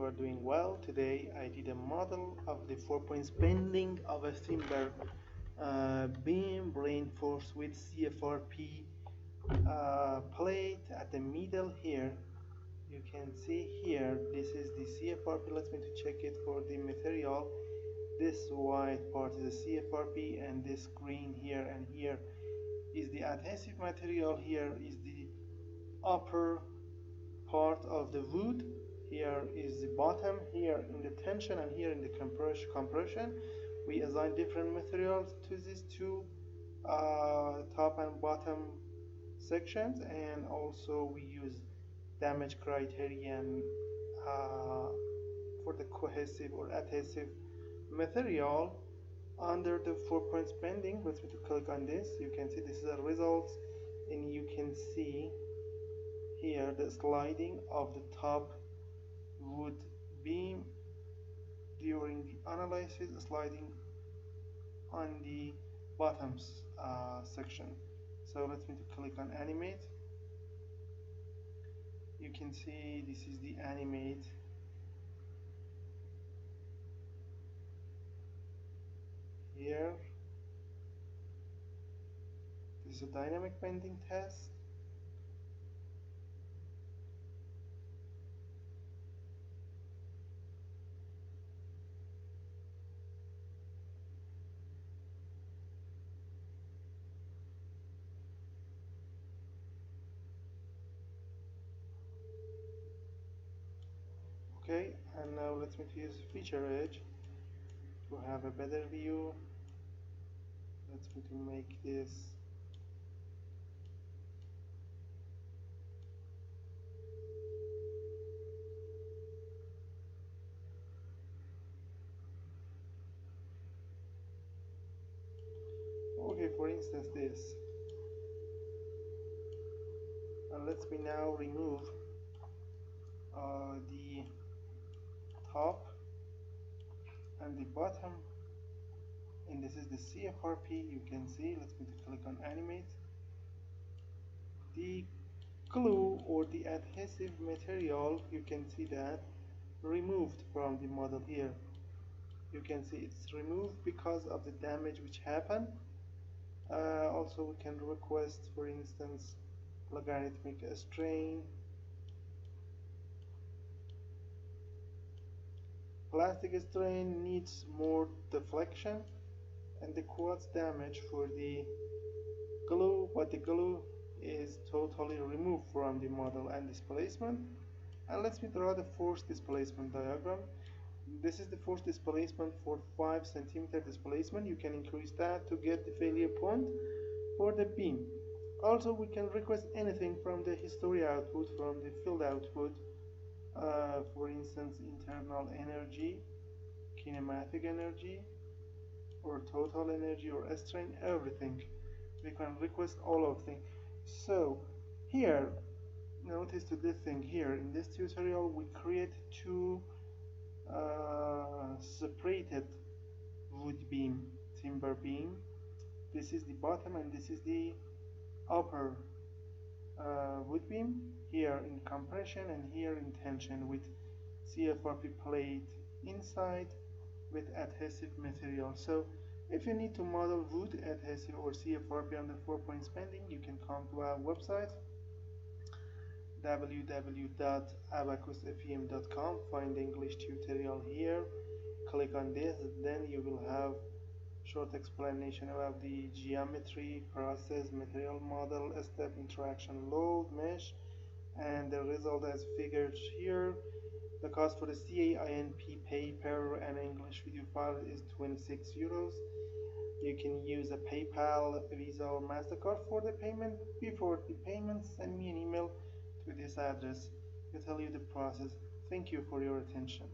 you are doing well. Today I did a model of the 4 points bending of a timber beam reinforced with CFRP plate at the middle here. You can see here, this is the CFRP. Let me to check it for the material. This white part is the CFRP, and this green here and here is the adhesive material. Here is the upper part of the wood. Here is the bottom, here in the tension and here in the compression. We assign different materials to these two top and bottom sections, and also we use damage criterion for the cohesive or adhesive material under the 4 points bending. Let me to click on this. You can see this is the results, and you can see here the sliding of the top wood beam during the analysis, sliding on the bottom section. So let me to click on animate. You can see this is the animate. Here this is a dynamic bending test. Okay, and now let me use feature edge to have a better view. Let me to make this okay, for instance this, and let me now remove the top and the bottom, and this is the CFRP. You can see, let me click on animate. The glue or the adhesive material, you can see that removed from the model here. You can see it's removed because of the damage which happened. Also we can request, for instance, logarithmic strain. Plastic strain needs more deflection, and the quartz damage for the glue, but the glue is totally removed from the model and displacement. And let me draw the force displacement diagram. This is the force displacement for 5 centimeter displacement. You can increase that to get the failure point for the beam. Also we can request anything from the history output, from the field output. For instance, internal energy, kinematic energy, or total energy, or strain, everything. We can request all of them. So here, notice to this thing here, in this tutorial we create two separated wood beam, timber beam. This is the bottom and this is the upper wood beam, here in compression and here in tension, with CFRP plate inside with adhesive material. So if you need to model wood, adhesive, or CFRP under 4 points bending, you can come to our website www.abaqusfem.com. find the English tutorial here, click on this, then you will have short explanation about the geometry, process, material model, step, interaction, load, mesh, and the result as figured here. The cost for the CAINP paper and English video file is 26 euros. You can use a PayPal, Visa, or MasterCard for the payment. Before the payment, send me an email to this address to tell you the process. Thank you for your attention.